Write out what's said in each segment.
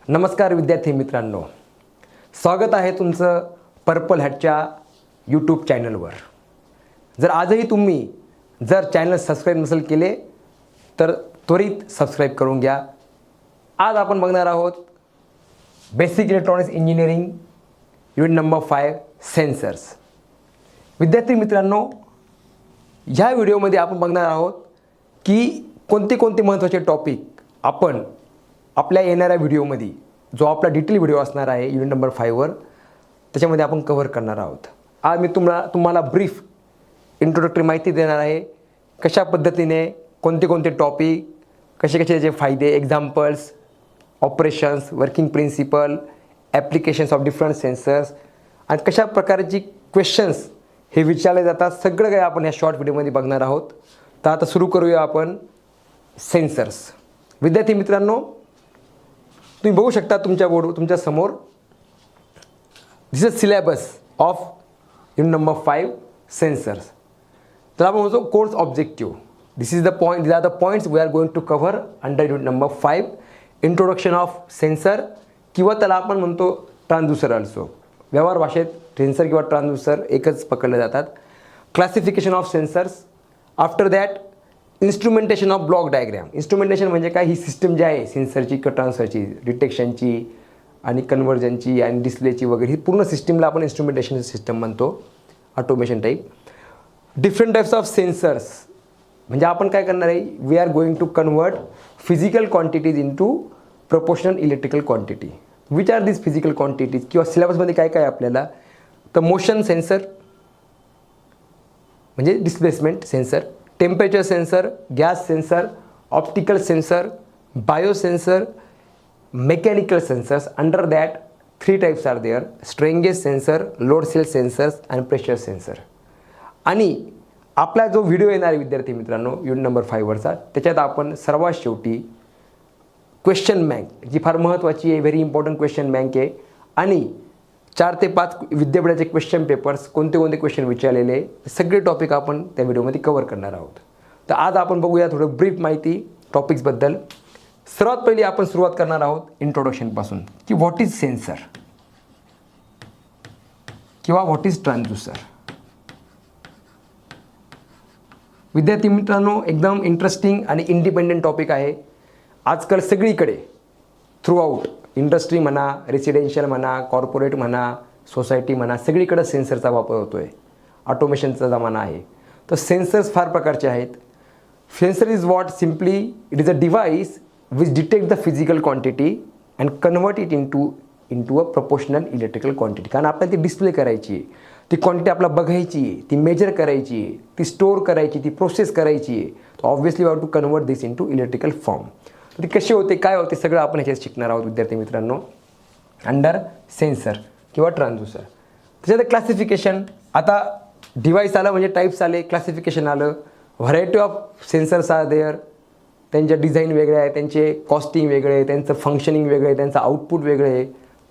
नमस्कार विद्यार्थी मित्रांनो, स्वागत आहे तुमचं पर्पल हॅटच्या यूट्यूब चॅनलवर। जर आजही तुम्ही चॅनल सबस्क्राईब नसेल केले तर त्वरित सबस्क्राईब करून घ्या। आज आपण बघणार आहोत basic electronics engineering unit number 5 sensors. विद्यार्थी मित्रांनो, ह्या व्हिडिओमध्ये आपण बघणार आहोत की कोणते महत्त्वाचे टॉपिक आपण आपल्या येणाऱ्या व्हिडिओमध्ये, जो आपला डिटेल व्हिडिओ असणार आहे युनिट नंबर 5 वर, त्याच्यामध्ये आपण कव्हर करणार आहोत। आज मी तुम्हाला ब्रीफ इंट्रोडक्टरी माहिती देणार आहे, कशा पद्धतीने कोणते टॉपिक, कसे त्याचे फायदे, examples, operations, working principle, applications of different sensors आणि कशा प्रकारची क्वेश्चन्स हे विचारले जातात, सगळं काही आपण या शॉर्ट व्हिडिओमध्ये बघणार आहोत। तर आता सुरू करूया आपण सेन्सर्स। विद्यार्थी मित्रांनो, तुम्ही बघू शकता तुमच्या समोर, this is syllabus of unit number 5 sensors. तर आपण म्हणतो course objective, this are the points we are going to cover under unit number 5, introduction of sensor, किंवा त्याला आपण म्हणतो ट्रान्सड्यूसर ऑल्सो। व्यवहार भाषेत सेन्सर किंवा ट्रान्सड्यूसर एकच पकडले जातात। Classification of sensors, after that instrumentation of block diagram. Instrumentation म्हणजे काय, ही सिस्टम जी आहे सेन्सरची किंवा ट्रान्सफरची, डिटेक्शनची आणि कन्व्हर्जनची आणि डिस्प्लेची वगैरे, ही पूर्ण सिस्टमला आपण इन्स्ट्रुमेंटेशन सिस्टम म्हणतो, automation type. Different types of sensors म्हणजे आपण काय करणार आहे, we are going to convert physical quantities into proportional electrical quantity. Which are this physical quantities, किंवा सिलेबसमध्ये काय काय आपल्याला, तर मोशन सेन्सर म्हणजे displacement sensor, temperature sensor, gas sensor, optical sensor, biosensor, mechanical sensors. Under that 3 types are there, strain gauge sensor, load cell sensors आणि pressure sensor. आणि आपला जो व्हिडिओ येणार आहे विद्यार्थी मित्रांनो युनिट नंबर 5 वरचा, त्याच्यात आपण सर्वात शेवटी क्वेश्चन बँक, जी फार महत्त्वाची आहे, व्हेरी इम्पॉर्टंट क्वेश्चन बँक आहे, आणि 4 ते 5 विद्यापीठाचे क्वेश्चन पेपर्स, कोणते क्वेश्चन विचारलेले, सगळे टॉपिक आपण त्या व्हिडिओमध्ये कव्हर करणार आहोत। तर आज आपण बघूया थोडं ब्रीफ माहिती टॉपिक्सबद्दल। सर्वात पहिली आपण सुरुवात करणार आहोत इंट्रोडक्शनपासून, की व्हॉट इज सेन्सर किंवा व्हॉट इज ट्रान्सड्यूसर। विद्यार्थी मित्रांनो, एकदम इंटरेस्टिंग आणि इंडिपेंडेंट टॉपिक आहे। आजकाल सगळीकडे थ्रूआउट इंडस्ट्री म्हणा, रेसिडेन्शियल म्हणा, कॉर्पोरेट म्हणा, सोसायटी म्हणा, सगळीकडे सेन्सरचा वापर होतो आहे। ऑटोमेशनचा जमाना आहे। तर सेन्सर्स फार प्रकारचे आहेत। Sensor is what, simply it is a device which detect the physical quantity and convert it into a proportional electrical quantity. कारण आपल्याला ती डिस्प्ले करायची आहे, ती क्वांटिटी आपल्याला बघायची आहे, ती मेजर करायची आहे, ती स्टोअर करायची, ती प्रोसेस करायची आहे। तर obviously we have to convert this into electrical form. ती कशी होते, काय होते, सगळं आपण ह्याच्यात शिकणार आहोत विद्यार्थी मित्रांनो अंडर सेन्सर किंवा ट्रान्सड्यूसर। त्याच्यात क्लासिफिकेशन, आता डिव्हाइस आलं म्हणजे टाईप्स आले, क्लासिफिकेशन आलं, variety of sensors are there, त्यांच्या डिझाईन वेगळे आहे, त्यांचे कॉस्टिंग वेगळे आहे, त्यांचं फंक्शनिंग वेगळे आहे, त्यांचं आउटपुट वेगळे आहे।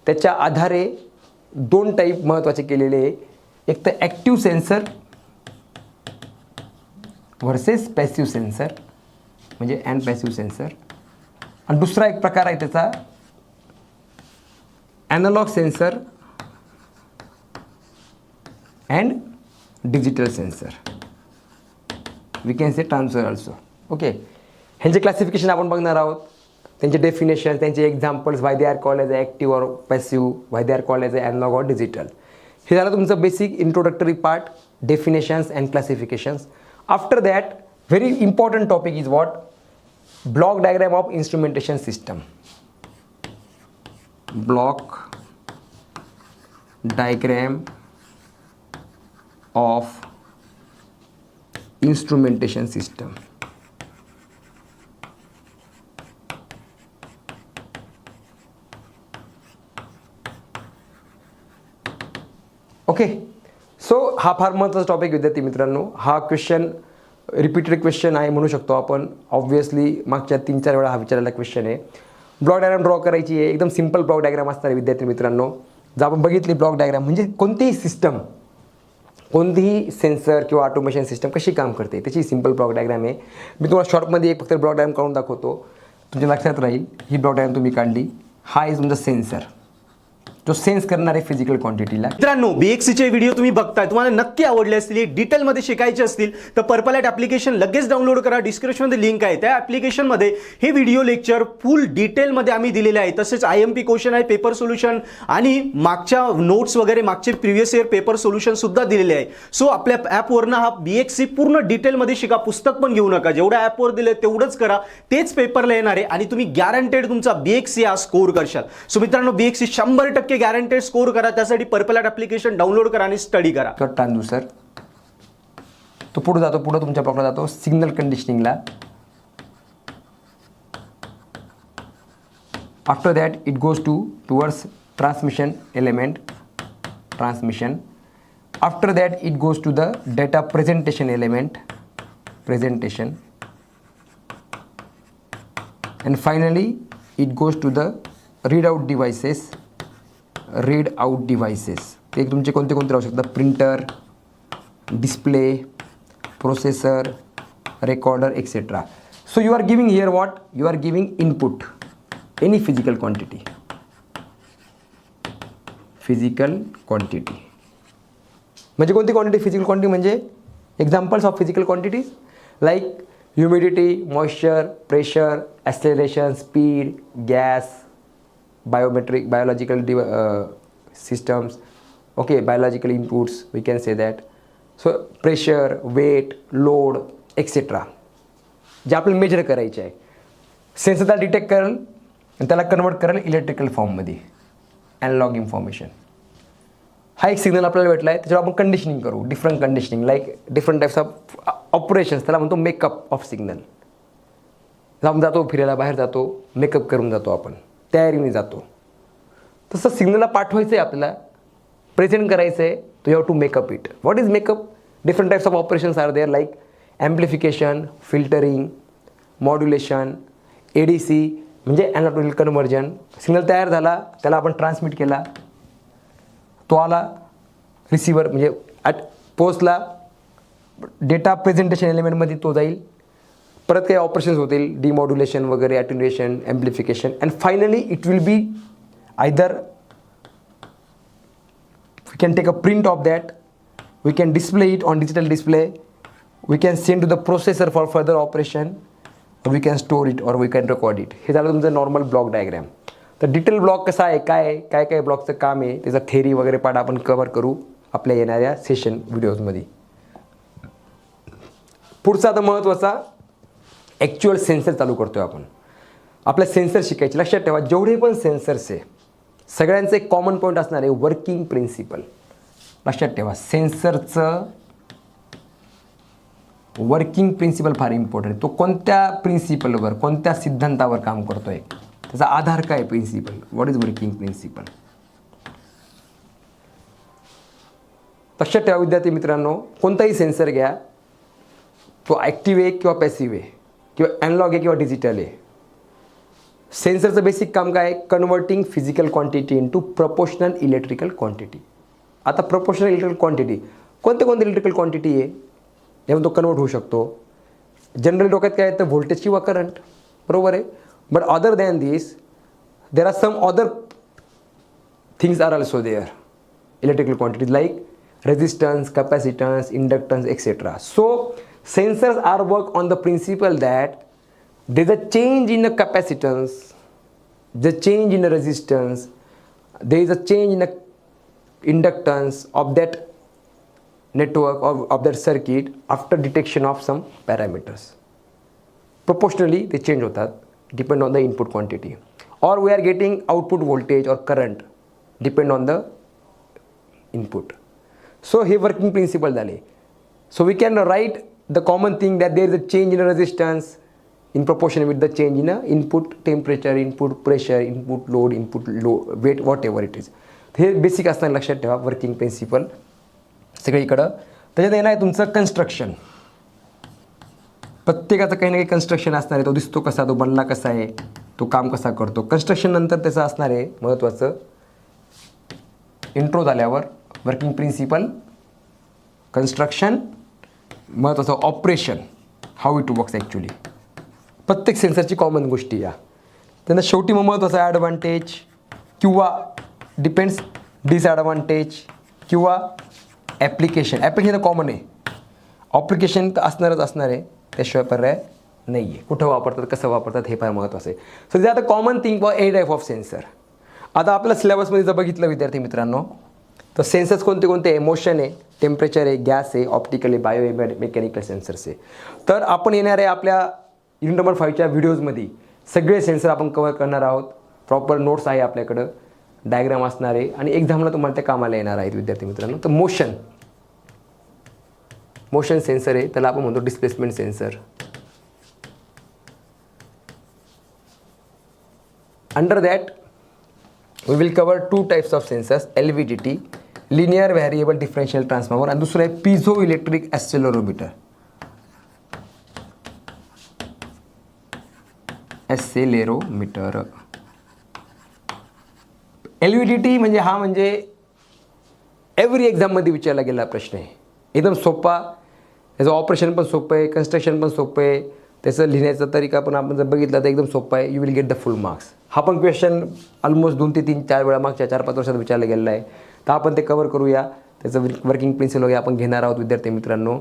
त्याच्या आधारे 2 टाईप महत्त्वाचे केलेले आहे, एक तर active sensor versus passive sensor म्हणजे अँड पॅसिव्ह सेन्सर, आणि दुसरा एक प्रकार आहे त्याचा analog sensor and digital sensor, we can say transfer also. Okay, ह्यांचे क्लासिफिकेशन आपण बघणार आहोत, त्यांचे डेफिनेशन, त्यांचे examples, why they are called as a active or passive, why they are called as a analog or digital. हे झालं तुमचं basic introductory part, definitions and classifications. After that very important topic is what, block diagram of instrumentation system. Block diagram of instrumentation system. Okay, so हा फार महत्त्वाचा topic विद्यार्थी मित्रांनो। हा question repeated question आहे म्हणू शकतो आपण, ऑब्व्हियसली मागच्या 3-4 वेळा हा विचारलेला क्वेश्चन आहे। ब्लॉक डायग्राम ड्रॉ करायची आहे, एकदम सिंपल ब्लॉक डायग्राम असणार आहे विद्यार्थी मित्रांनो। जर आपण बघितली ब्लॉक डायग्राम म्हणजे कोणतीही सिस्टम, कोणतीही सेन्सर किंवा ऑटोमेशन सिस्टम कशी काम करते त्याची सिंपल ब्लॉक डायग्राम आहे। मी तुम्हाला शॉर्टमध्ये एक फक्त ब्लॉक डायग्राम काढून दाखवतो, तुमच्या लक्षात राहील। ही ब्लॉक डायग्राम तुम्ही काढली, हा इज तुमचा सेन्सर, जो सेन्स करणार आहे फिजिकल क्वांटिटीला. मित्रांनो, BXCचे व्हिडिओ तुम्ही बघताय, तुम्हाला नक्की आवडले असतील, डिटेलमध्ये शिकायचे असतील तर पर्पल हॅट ॲप्लिकेशन लगेच डाउनलोड करा. डिस्क्रिप्शनमध्ये लिंक आहे, त्या ॲप्लिकेशनमध्ये हे व्हिडिओ लेक्चर फुल डिटेलमध्ये आम्ही दिलेले आहे. तसेच IMP क्वेश्चन आहे, पेपर सोल्युशन आणि मागच्या नोट्स वगैरे मागचे प्रिव्हियस इयर पेपर सोल्युशन सुद्धा दिलेले आहे. सो आपल्या ॲपवरनं हा BXC पूर्ण डिटेलमध्ये शिका. पुस्तक पण घेऊ नका, जेवढ्या ॲपवर दिले तेवढंच करा, तेच पेपरला येणार आहे आणि तुम्ही गॅरंटेड तुमचा BXC हा स्कोर करशाल. सो मित्रांनो, BXC 100% गॅरंटेड स्कोर करा. त्यासाठी पर्पल हॅट ॲप्लिकेशन डाउनलोड करा आणि स्टडी करा. ट्रान्सड्यूसर तो पुढे जातो, पुढे तुमच्या ब्लॉकला जातो सिग्नल कंडिशनिंगला. After that it goes towards transmission element, transmission. After that it goes to the data presentation element, presentation. And finally it goes to the read out devices, read out devices. ते तुमचे कोणते कोणते राहू शकतात, printer, display, processor, recorder etcetera. So you are giving here what, you are giving input any physical quantity, physical quantity म्हणजे कोणती quantity, physical quantity म्हणजे examples of physical quantities like humidity, moisture, pressure, acceleration, speed, gas, biometric, biological systems, okay, biological inputs, we can say that. So pressure, weight, load, etc. जे आपल्याला major करायचे आहे. Sensor त्याला detect करेल आणि त्याला convert करेल इलेक्ट्रिकल फॉर्ममध्ये, ॲनालॉग इन्फॉर्मेशन. हा एक सिग्नल आपल्याला भेटला आहे, त्याच्यावर आपण कंडिशनिंग करू, different conditioning like different types of operations, त्याला म्हणतो मेकअप ऑफ सिग्नल. आपण जातो फिरायला, बाहेर जातो, मेकअप करून जातो, आपण तयारीने जातो. तसं सिग्नलला पाठवायचं आहे, आपल्याला प्रेझेंट करायचं आहे, तो you have to makeup it. What is makeup? Different types of operations are there like amplification, filtering, modulation, ADC म्हणजे ॲनालॉग कन्व्हर्जन. सिग्नल तयार झाला, त्याला आपण ट्रान्समिट केला, तो आला रिसिव्हर म्हणजे पोचला, डेटा प्रेझेंटेशन एलिमेंटमध्ये तो जाईल, परत काही ऑपरेशन्स होतील, डिमॉड्युलेशन वगैरे, attenuation, amplification, and finally it will be either we can take a print of that, we can display it on digital display, we can send to the processor for further operation, we can store it or we can record it. हे झालं तुमचं normal block diagram. तर detail block कसा आहे, काय काय ब्लॉकचं काम आहे, त्याचा थेरी वगैरे पार्ट आपण कव्हर करू आपल्या येणाऱ्या सेशन व्हिडिओजमध्ये. पुढचा आता महत्त्वाचा ॲक्च्युअल सेन्सर चालू करतो आहे आपण. आपल्या सेन्सर शिकायचे. लक्षात ठेवा, जेवढे पण सेन्सर्स आहे सगळ्यांचं एक कॉमन पॉईंट असणार आहे, वर्किंग प्रिन्सिपल. लक्षात ठेवा, सेन्सरचं वर्किंग प्रिन्सिपल फार इम्पॉर्टंट आहे. तो कोणत्या प्रिन्सिपलवर, कोणत्या सिद्धांतावर काम करतो आहे, त्याचा आधार काय principle, what is working principle. लक्षात ठेवा विद्यार्थी मित्रांनो, कोणताही सेन्सर घ्या, तो ॲक्टिव्ह आहे किंवा पॅसिव्ह आहे किंवा ॲनालॉग आहे किंवा डिजिटल आहे. सेन्सरचं बेसिक काम काय आहे, converting physical quantity into proportional electrical quantity. आता प्रपोर्शनल इलेक्ट्रिकल क्वांटिटी कोणते इलेक्ट्रिकल क्वांटिटी आहे, यामध्ये तो कन्वर्ट होऊ शकतो. जनरल डोक्यात काय आहे तर व्होल्टेज किंवा करंट, बरोबर आहे. But other than this there are some other things are also there, electrical quantities like resistance, capacitance, inductance etcetera. So sensors are work on the principle that there is a change in the capacitance, the change in the resistance, there is a change in the inductance of that network or of that circuit after detection of some parameters. Proportionally they change होतात, depend on the input quantity, or we are getting output voltage or current depend on the input. So हे working principle झाले. So we can write the common thing that there is a change in a resistance in proportion with the change in a input temperature, input pressure, input load, weight, whatever it is. हे basic असताना लक्षात ठेवा working principle सगळीकडं. त्याच्यात येणार आहे तुमचं construction. प्रत्येकाचं काही ना काही कन्स्ट्रक्शन असणार आहे, तो दिसतो कसा, तो बनला कसा आहे, तो काम कसा करतो. कन्स्ट्रक्शन नंतर त्याचं असणार आहे महत्त्वाचं इंट्रो झाल्यावर वर्किंग प्रिन्सिपल, कन्स्ट्रक्शन, महत्त्वाचं operation, how it works actually. प्रत्येक सेन्सरची कॉमन गोष्टी या. त्यांना शेवटी मग महत्त्वाचं ॲडव्हान्टेज किंवा डिपेंड्स डिसॲडव्हान्टेज किंवा ॲप्लिकेशन कॉमन आहे. ऑप्लिकेशन तर असणारच असणार आहे, त्याशिवाय पर्याय नाही आहे. कुठं वापरतात, कसं वापरतात हे फार महत्त्वाचं आहे. सो ते आता common thing for any type of sensor. आता आपल्या सिलेबसमध्ये जर बघितलं विद्यार्थी मित्रांनो, तर सेन्सर्स कोणते कोणते आहे? मोशन आहे, टेम्परेचर आहे, गॅस आहे, ऑप्टिकल आहे, बायो मेकॅनिकल सेन्सर्स आहे. तर आपण येणार आहे आपल्या युनिट नंबर 5च्या व्हिडिओजमध्ये सगळे सेन्सर आपण कवर करणार आहोत. प्रॉपर नोट्स आहे आपल्याकडं, डायग्राम असणार आहे आणि एक्झामला तुम्हाला त्या कामाला येणार आहेत विद्यार्थी मित्रांनो. तर मोशन सेन्सर आहे, त्याला आपण म्हणतो displacement sensor. Under that we will cover 2 types of sensors, LVDT linear variable differential transformer आणि दुसरं आहे piezoelectric accelerometer. Accelerometer. LVDT म्हणजे एव्हरी एक्झाममध्ये विचारला गेला प्रश्न आहे. एकदम सोपा, त्याचं ऑपरेशन पण सोपं आहे, कन्स्ट्रक्शन पण सोपं आहे, त्याचं लिहिण्याचा तरीका पण आपण जर बघितला तर एकदम सोपा आहे. You will get the full marks. हा पण क्वेश्चन ऑलमोस्ट 2 ते 3-4 वेळा मागच्या 4-5 वर्षात विचारला गेलेला आहे. तर आपण ते कवर करूया. त्याचं वर्किंग प्रिन्सिपल वगैरे आपण घेणार आहोत विद्यार्थी मित्रांनो.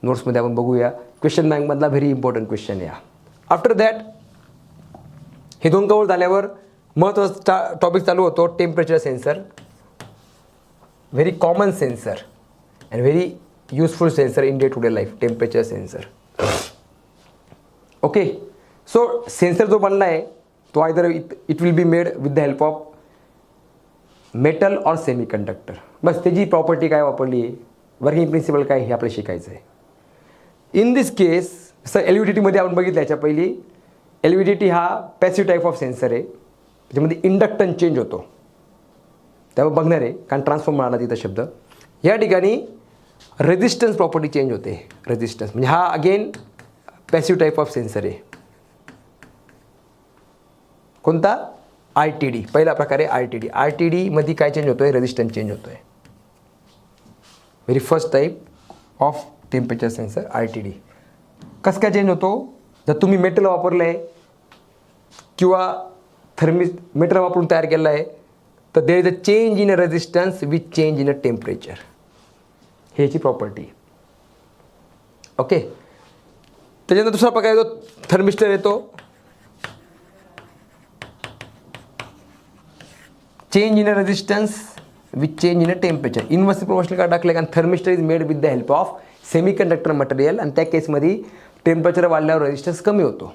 नोट्समध्ये आपण बघूया. क्वेश्चन बँकमधला व्हेरी इम्पॉर्टंट क्वेश्चन या. आफ्टर दॅट हे 2 कवर झाल्यावर महत्त्वाचा टॉपिक चालू होतो temperature sensor. Very common sensor and very useful sensor in day to day life. Temperature sensor. Okay. So sensor जो बनला आहे तो either it will be made with the help of metal और semiconductor. बस त्याची property काय वापरली आहे, वर्किंग प्रिन्सिपल काय, हे आपल्याला शिकायचं आहे. इन दिस केस सर LVDTमध्ये आपण बघितलं याच्या पहिली, LVDT हा पॅसिव्ह टाईप ऑफ सेन्सर आहे. त्याच्यामध्ये इंडक्टन्स चेंज होतो, त्यावर बघणार आहे कारण ट्रान्सफॉर्मर आला तिथं शब्द. या ठिकाणी रेझिस्टन्स प्रॉपर्टी चेंज होते. रेझिस्टन्स म्हणजे हा again passive type of sensor आहे. कोणता? RTD. पहिला प्रकार आहे RTD. RTDमध्ये काय चेंज होतो आहे? रेझिस्टन्स चेंज होतो आहे. Very first type of temperature sensor RTD. कसं काय चेंज होतो? जर तुम्ही मेटल वापरलं आहे किंवा मेटल वापरून तयार केलं आहे तर देर is a change in a resistance with change in a temperature. ह्याची प्रॉपर्टी. ओके. त्याच्यानंतर दुसरा प्रकार येतो थर्मिस्टर येतो. Change in a resistance with change in a temperature. Inversely proportional का टाकलं कारण thermistor is made with the help of semi conductor material आणि त्या केसमध्ये टेम्परेचर वाढल्यावर रेझिस्टन्स कमी होतो,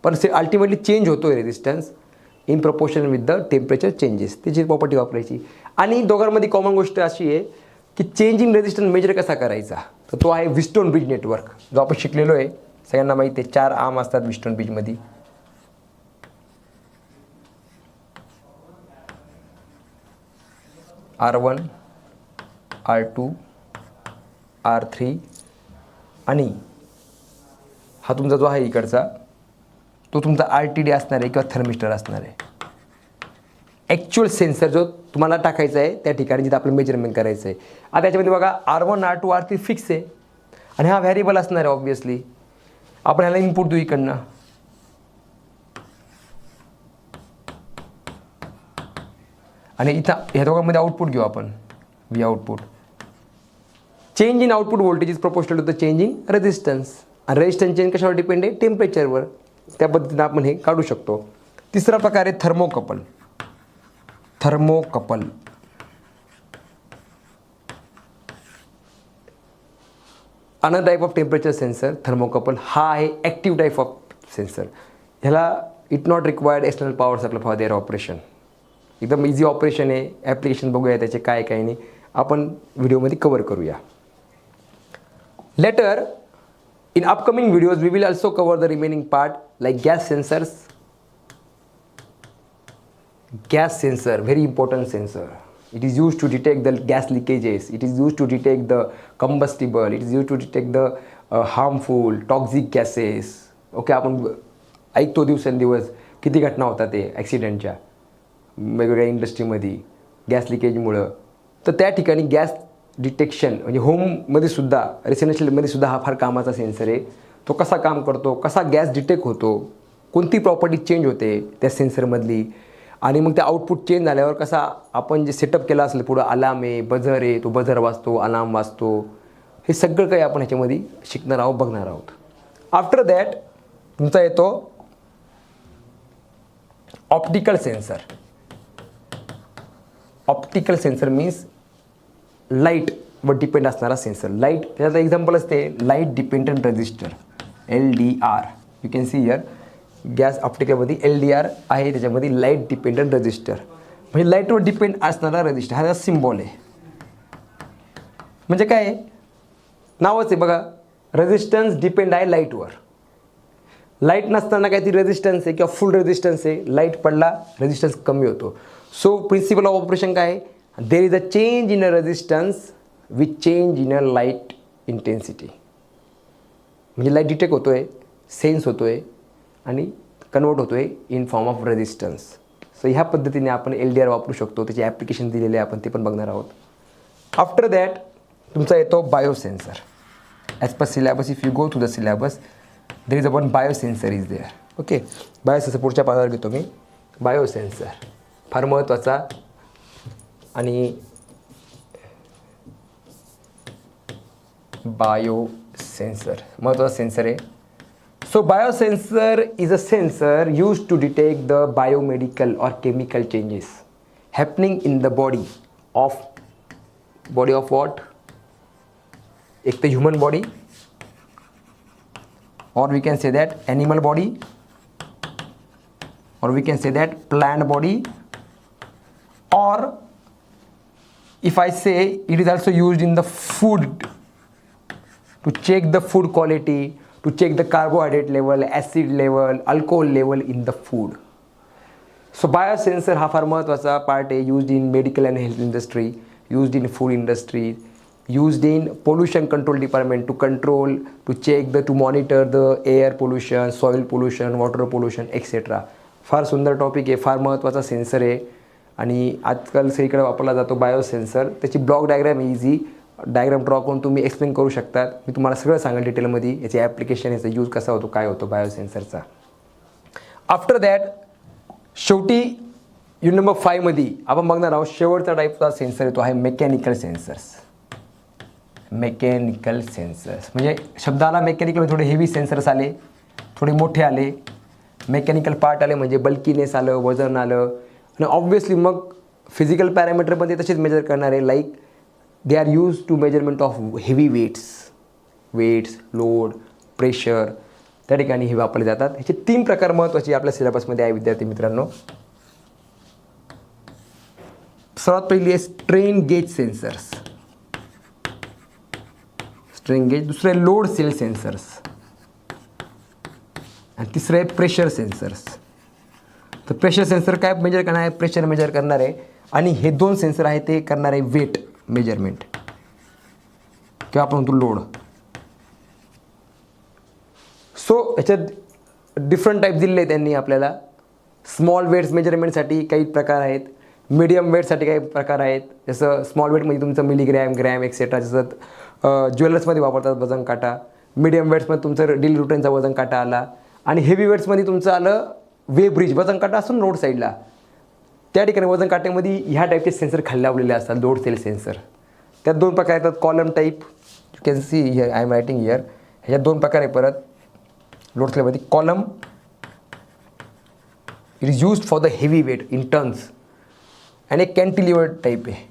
पण अल्टिमेटली चेंज होतो आहे resistance in proportion with the temperature changes. त्याची प्रॉपर्टी वापरायची. आणि दोघांमध्ये कॉमन गोष्ट अशी आहे की चेंज इन रेझिस्टन्स मेजर कसा करायचा, तर तो आहे व्हिस्टोन ब्रिज नेटवर्क जो आपण शिकलेलो आहे. सगळ्यांना माहिती आहे 4 आर्म असतात व्हिस्टोन ब्रिजमध्ये. R1, R2, R3 आणि हा तुमचा जो आहे इकडचा तो तुमचा RTD असणार आहे किंवा थर्मिस्टर असणार आहे. ॲक्च्युअल सेन्सर जो तुम्हाला टाकायचा आहे त्या ठिकाणी जिथं आपलं मेजरमेंट करायचं आहे. आता याच्यामध्ये बघा R1, R2, R3 फिक्स आहे आणि हा व्हॅरिएबल असणार आहे. ऑब्वियसली आपण ह्याला इनपुट देऊ इकडनं आणि इथं ह्या दोघांमध्ये आउटपुट घेऊ आपण. V output. Change in output voltage is proportional to the change in resistance. आणि रेझिस्टन्स चेंज कशावर डिपेंड आहे? टेम्परेचरवर. त्या पद्धतीनं आपण हे काढू शकतो. तिसरा प्रकार आहे thermocouple. Thermocouple. Another type of temperature sensor thermocouple. हा आहे ॲक्टिव्ह टाईप ऑफ सेन्सर. ह्याला it not required external power supply for their operation. एकदम इझी ऑपरेशन आहे. ॲप्लिकेशन बघूया त्याचे काय काय नाही आपण व्हिडिओमध्ये कवर करूया. Later in upcoming videos we will also cover the remaining part like gas sensors. Gas sensor, very important sensor. It is used to detect the gas leakages. It is used to detect the combustible. It is used to detect the harmful toxic gases. Okay, आपण ऐकतो दिवसेंदिवस किती घटना होतात ते ॲक्सिडेंटच्या वेगवेगळ्या इंडस्ट्रीमध्ये gas लिकेजमुळं. तर त्या ठिकाणी गॅस डिटेक्शन म्हणजे होममध्ये सुद्धा रेसिडेन्शियलमध्ये सुद्धा हा फार कामाचा सेन्सर आहे. तो कसा काम करतो, कसा गॅस डिटेक्ट होतो कोणती प्रॉपर्टी चेंज होते त्या सेन्सरमधली, आणि मग ते आउटपुट चेंज झाल्यावर कसा आपण जे सेटअप केलं असेल पुढं अलार्म आहे, बझर आहे, तो बझर वाजतो, अलार्म वाजतो, हे सगळं काही आपण ह्याच्यामध्ये शिकणार आहोत, बघणार आहोत. आफ्टर दॅट तुमचा येतो optical sensor. Optical sensor means लाईटवर डिपेंड असणारा सेन्सर. लाईट त्याचं एक्झाम्पल असते light dependent register, LDR. You can see here gas ऑप्टिकलमध्ये LDR आहे, त्याच्यामध्ये लाईट डिपेंडंट रजिस्टर म्हणजे लाईटवर डिपेंड असणारा रजिस्टर. हा सिम्बॉल आहे. म्हणजे काय नावच आहे बघा, रेझिस्टन्स डिपेंड आहे लाईटवर. लाईट नसताना काहीतरी रेझिस्टन्स आहे किंवा फुल रेझिस्टन्स आहे, लाईट पडला रेझिस्टन्स कमी होतो. सो प्रिन्सिपल ऑफ ऑपरेशन काय, देर is a change in a resistance with change in a light intensity. म्हणजे लाईट डिटेक्ट होतो आहे, सेन्स होतो आहे आणि कन्वर्ट होतो आहे in form of resistance. So ह्या पद्धतीने आपण LDR वापरू शकतो. त्याचे ॲप्लिकेशन दिलेले आहे, आपण ते पण बघणार आहोत. आफ्टर दॅट तुमचा येतो biosensor. As per syllabus, if you go to the syllabus there is a one biosensor is there. Okay, biosensor पुढच्या पानावर घेतो मी. बायोसेन्सर फार महत्त्वाचा आणि बायोसेन्सर महत्त्वाचा सेन्सर आहे. So biosensor is a sensor used to detect the biomedical or chemical changes happening in the body of what? एक तो human body, or we can say that animal body, or we can say that plant body, or if I say it is also used in the food to check the food quality, to check the carbohydrate level, acid level, alcohol level in the food. So biosensor हा फार महत्त्वाचा part आहे. Used in medical and health industry, used in food industry, used in pollution control department to control, to check to monitor the air pollution, soil pollution, water pollution etcetera. फार सुंदर topic आहे, फार महत्त्वाचा sensor आहे आणि आजकाल सगळीकडे वापरला जातो बायोसेन्सर. त्याची block diagram easy diagram draw करून तुम्ही एक्सप्लेन करू शकतात. मी तुम्हाला सगळं सांगेल डिटेलमध्ये याचे ॲप्लिकेशन, याचा यूज कसा होतो, काय होतो बायोसेन्सरचा. आफ्टर दॅट शेवटी युनिट नंबर 5 मध्ये आपण बघणार आहोत शेवटचा टाईपचा सेन्सर येतो आहे मेकॅनिकल सेन्सर्स. मेकॅनिकल सेन्सर्स म्हणजे शब्दाला मेकॅनिकल थोडे हेवी सेन्सर्स आले, थोडे मोठे आले, मेकॅनिकल पार्ट आले म्हणजे बल्कीनेस आलं, वजन आलं आणि ऑब्व्हियसली मग फिजिकल पॅरामीटरमध्ये तसेच मेजर करणारे like they are used to measurement of heavy weights, load, pressure त्या ठिकाणी हे वापरले जातात. ह्याचे 3 प्रकार महत्त्वाचे आपल्या सिलेबसमध्ये आहे विद्यार्थी मित्रांनो. सर्वात पहिली आहे strain gauge sensors, strain gauge. दुसरं आहे लोड सेल सेन्सर्स आणि तिसरं आहे प्रेशर सेन्सर्स. तर प्रेशर सेन्सर काय मेजर करणार आहे, प्रेशर मेजर करणार आहे आणि हे 2 सेन्सर आहे ते करणार आहे वेट मेजरमेंट किंवा आपण म्हणतो लोड. सो ह्याच्यात डिफरंट टाईप दिलेले आहेत त्यांनी आपल्याला. स्मॉल वेट्स मेजरमेंटसाठी काही प्रकार आहेत, मीडियम वेटसाठी काही प्रकार आहेत. जसं स्मॉल वेटमध्ये तुमचं मिलीग्रॅम, ग्रॅम एक्सेट्रा, जसं ज्वेलर्समध्ये वापरतात वजन काटा. मीडियम वेट्समध्ये तुमचं डेली रुटीनचा वजन काटा आला आणि हेवी वेट्समध्ये तुमचं आलं वे ब्रिज वजन काटा असून रोड साईडला. त्या ठिकाणी वजन काट्यामध्ये ह्या टाईपचे सेन्सर खाली लावलेले असतात, लोड सेल सेन्सर. त्यात 2 प्रकार येतात, column type, you can see here, I am writing here. ह्याच्यात 2 प्रकार आहे परत लोड सेलमध्ये. Column it is used for the heavy weight in tons आणि एक कॅन्टिलिव्हर टाईप आहे,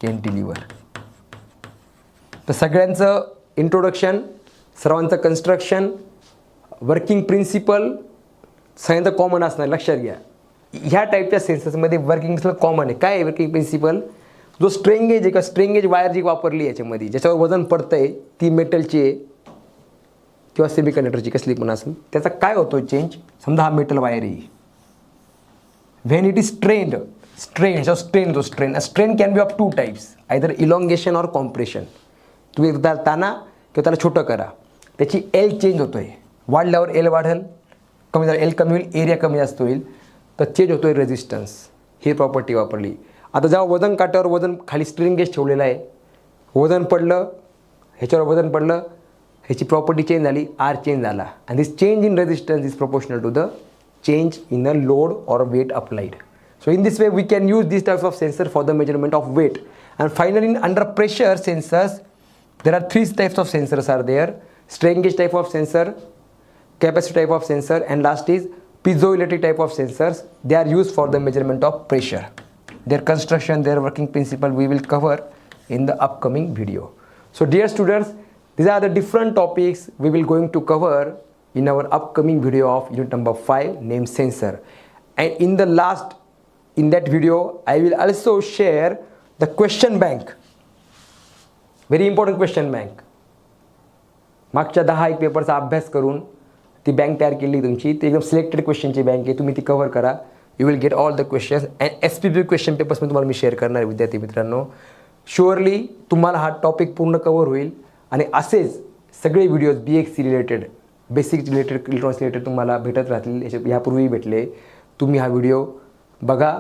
कॅन्टिलिव्हर. तर सगळ्यांचं इंट्रोडक्शन, सर्वांचं कन्स्ट्रक्शन, वर्किंग प्रिन्सिपल सगळ्यांचं कॉमन असणार, लक्षात घ्या. ह्या टाईपच्या सेन्सर्समध्ये वर्किंग प्रिन्सिपल कॉमन आहे. काय आहे वर्किंग प्रिन्सिपल, जो स्ट्रेंगेज आहे किंवा स्ट्रेंगेज वायर जी वापरली याच्यामध्ये ज्याच्यावर वजन पडतं आहे ती मेटलची आहे किंवा सेमीकंडक्टरची कसली पण असेल, त्याचा काय होतो चेंज. समजा हा मेटल वायर आहे, व्हेन इट इज स्ट्रेन जो strain can be of 2 types, either elongation और कॉम्प्रेशन. तुम्ही एकदा ताना किंवा त्याला छोटं करा, त्याची एल चेंज होतो आहे. वाढल्यावर एल वाढेल, कमी झालं एल कमी होईल, एरिया कमी जास्त होईल, तर चेंज होतो आहे रेझिस्टन्स. ही प्रॉपर्टी वापरली. आता जेव्हा वजन काट्यावर वजन खाली स्ट्रिंग गेज ठेवलेलं आहे, वजन पडलं, ह्याच्यावर वजन पडलं, ह्याची प्रॉपर्टी चेंज झाली, आर चेंज झाला. आणि this change in resistance is proportional to the change in a load or weight applied. So in this way we can use these types of sensor for the measurement of weight. And finally, under pressure sensors, there are three types of sensors are there: strain gauge type of sensor, capacitive type of sensor, and last is piezoelectric type of sensors. They are used for the measurement of pressure. Their construction, their working principle we will cover in the upcoming video. So dear students, these are the different topics we will going to cover in our upcoming video of unit number 5 named sensor. And in that video I will also share the question bank, very important question bank. मागच्या 10 पेपरचा अभ्यास करून ती bank तयार केली तुमची. ती एकदम सिलेक्टेड क्वेश्चनची बँक आहे. तुम्ही ती कव्हर करा. You will get all the questions and SPP question papers मी तुम्हाला मी शेअर करणार आहे विद्यार्थी मित्रांनो. शुअरली तुम्हाला हा टॉपिक पूर्ण कव्हर होईल आणि असेच सगळे videos BXC related, basic related, electronics related तुम्हाला भेटत राहतील. यापूर्वी भेटले. तुम्ही हा व्हिडिओ बघा.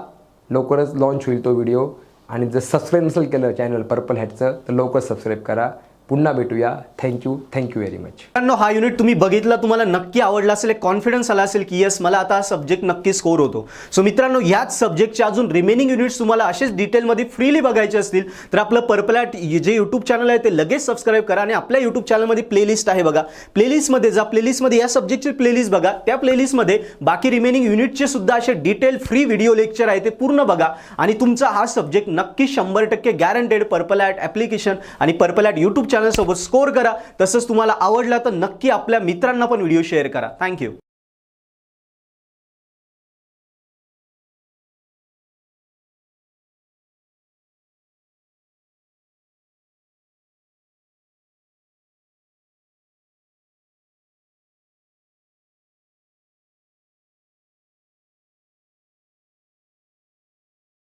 लवकरच लॉन्च होईल तो व्हिडिओ. आणि जर सबस्क्राईब नसेल केलं चॅनल पर्पल हॅटचं तर लवकर सबस्क्राईब करा. पुन्हा भेटूया. Thank you very much. मित्रांनो, हा युनिट तुम्ही बघितला, तुम्हाला नक्की आवडला असेल, एक कॉन्फिडन्स आला असेल की येस मला आता हा सब्जेक्ट नक्की स्कोर होतो. सो मित्रांनो, याच सब्जेक्टचे अजून रिमेनिंग युनिट्स तुम्हाला असेच डिटेलमध्ये फ्रीली बघायचे असतील तर आपलं पर्पल हॅट जे यूट्यूब चॅनल आहे ते लगेच सबस्क्राईब करा. आणि आपल्या यूट्यूब चॅनलमध्ये प्लेलिस्ट आहे बघा. प्लेलिस्टमध्ये जा. प्लेलिस्टमध्ये या सब्जेक्टची प्लेलिस्ट बघा. त्या प्लेलिस्टमध्ये बाकी रिमेनिंग युनिटचे सुद्धा असे डिटेल फ्री व्हिडिओ लेक्चर आहे ते पूर्ण बघा. आणि तुमचा हा सब्जेक्ट नक्की 100% गॅरंटेड पर्पल हॅट ॲप्लिकेशन आणि पर्पल हॅट यूट्यूब चॅनल सोबत स्कोर करा. तसंच तुम्हाला आवडला तर नक्की आपल्या मित्रांना पण व्हिडिओ शेअर करा. थँक्यू.